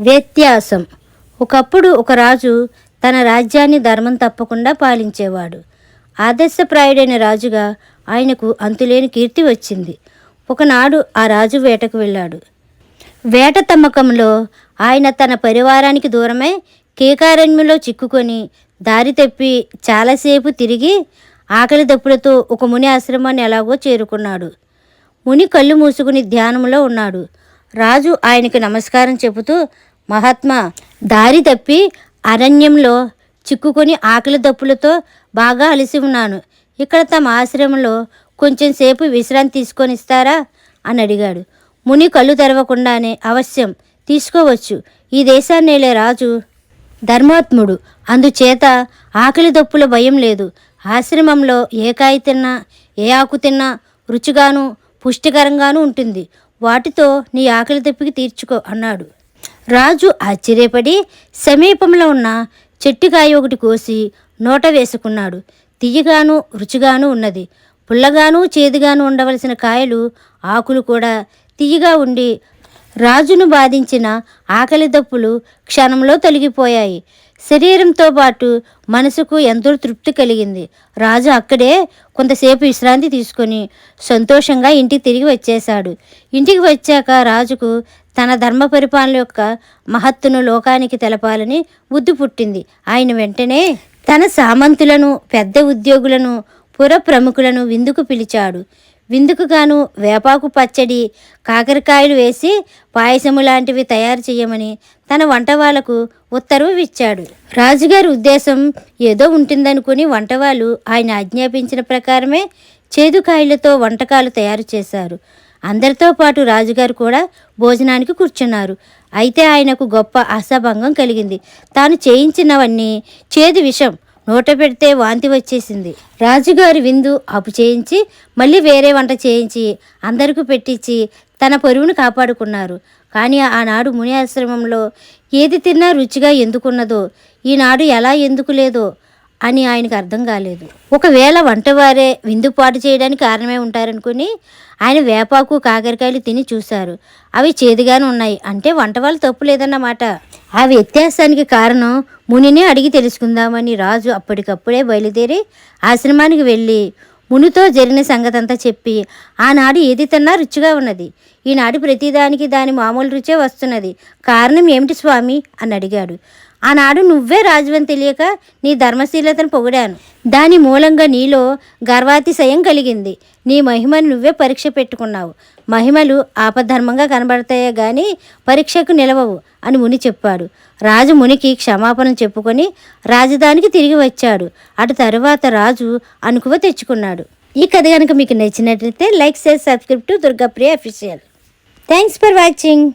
వ్యత్యాసం. ఒకప్పుడు ఒక రాజు తన రాజ్యాన్ని ధర్మం తప్పకుండా పాలించేవాడు. ఆదర్శప్రాయుడైన రాజుగా ఆయనకు అంతులేని కీర్తి వచ్చింది. ఒకనాడు ఆ రాజు వేటకు వెళ్ళాడు. వేట తమ్మకంలో ఆయన తన పరివారానికి దూరమై కేకారణ్యంలో చిక్కుకొని దారి తప్పి చాలాసేపు తిరిగి ఆకలి దప్పులతో ఒక ముని ఆశ్రమాన్ని ఎలాగో చేరుకున్నాడు. ముని కళ్ళు మూసుకుని ధ్యానంలో ఉన్నాడు. రాజు ఆయనకి నమస్కారం చెబుతూ, మహాత్మా, దారి తప్పి అరణ్యంలో చిక్కుకొని ఆకలి దప్పులతో బాగా అలసి ఉన్నాను. ఇక్కడ తమ ఆశ్రమంలో కొంచెం సేపు విశ్రాంతి తీసుకొని ఇస్తారా అని అడిగాడు. ముని కళ్ళు తెరవకుండానే, అవశ్యం, తీసుకోవచ్చు. ఈ దేశాన్ని ఏలే రాజు ధర్మాత్ముడు, అందుచేత ఆకలి దప్పుల భయం లేదు. ఆశ్రమంలో ఏ కాయ తిన్నా ఏ ఆకు తిన్నా రుచిగాను పుష్టికరంగానూ ఉంటుంది. వాటితో నీ ఆకలి దప్పికి తీర్చుకో అన్నాడు. రాజు ఆశ్చర్యపడి సమీపంలో ఉన్న చెట్టుకాయ ఒకటి కోసి నోట వేసుకున్నాడు. తియ్యగాను రుచిగాను ఉన్నది. పుల్లగాను చేదుగాను ఉండవలసిన కాయలు ఆకులు కూడా తియ్యగా ఉండి రాజును బాధించిన ఆకలి దప్పులు క్షణంలో తొలగిపోయాయి. శరీరంతో పాటు మనసుకు ఎంతో తృప్తి కలిగింది. రాజు అక్కడే కొంతసేపు విశ్రాంతి తీసుకొని సంతోషంగా ఇంటికి తిరిగి వచ్చేశాడు. ఇంటికి వచ్చాక రాజుకు తన ధర్మ పరిపాలన యొక్క మహత్తును లోకానికి తెలపాలని బుద్ధి పుట్టింది. ఆయన వెంటనే తన సామంతులను, పెద్ద ఉద్యోగులను, పుర ప్రముఖులను విందుకు పిలిచాడు. విందుకు గాను వేపాకు పచ్చడి, కాకరకాయలు వేసి పాయసము లాంటివి తయారు చేయమని తన వంట వాళ్లకు ఉత్తర్వు ఇచ్చాడు. రాజుగారి ఉద్దేశం ఏదో ఉంటుందనుకుని వంటవాళ్ళు ఆయన ఆజ్ఞాపించిన ప్రకారమే చేదుకాయలతో వంటకాలు తయారు చేశారు. అందరితో పాటు రాజుగారు కూడా భోజనానికి కూర్చున్నారు. అయితే ఆయనకు గొప్ప ఆశాభంగం కలిగింది. తాను చేయించినవన్నీ చేదు విషం. నోట పెడితే వాంతి వచ్చేసింది. రాజుగారి విందు అప్పు చేయించి మళ్ళీ వేరే వంట చేయించి అందరికీ పెట్టించి తన పరువును కాపాడుకున్నారు. కానీ ఆనాడు ముని ఆశ్రమంలో ఏది తిన్నా రుచిగా ఎందుకున్నదో, ఈనాడు ఎలా ఎందుకు లేదో అని ఆయనకు అర్థం కాలేదు. ఒకవేళ వంటవారే విందు పాటు చేయడానికి కారణమే ఉంటారనుకుని ఆయన వేపాకు కాకరకాయలు తిని చూశారు. అవి చేదుగానే ఉన్నాయి. అంటే వంట వాళ్ళు తప్పు లేదన్నమాట. ఆ వ్యత్యాసానికి కారణం మునినే అడిగి తెలుసుకుందామని రాజు అప్పటికప్పుడే బయలుదేరి ఆశ్రమానికి వెళ్ళి మునితో జరిగిన సంగతంతా చెప్పి, ఆనాడు ఏది తిన్నా రుచిగా ఉన్నది, ఈనాడు ప్రతిదానికి దాని మామూలు రుచే వస్తున్నది, కారణం ఏమిటి స్వామి అని అడిగాడు. ఆనాడు నువ్వే రాజువని తెలియక నీ ధర్మశీలతను పొగిడాను. దాని మూలంగా నీలో గర్వాతిశయం కలిగింది. నీ మహిమను నువ్వే పరీక్ష పెట్టుకున్నావు. మహిమలు ఆపద్ధర్మంగా కనబడతాయే గాని పరీక్షకు నిలవవు అని ముని చెప్పాడు. రాజు మునికి క్షమాపణ చెప్పుకొని రాజధానికి తిరిగి వచ్చాడు. అటు తరువాత రాజు అనుకువ తెచ్చుకున్నాడు. ఈ కథ కనుక మీకు నచ్చినట్లయితే like, share, subscribe to Durgapriya official. Thanks for watching.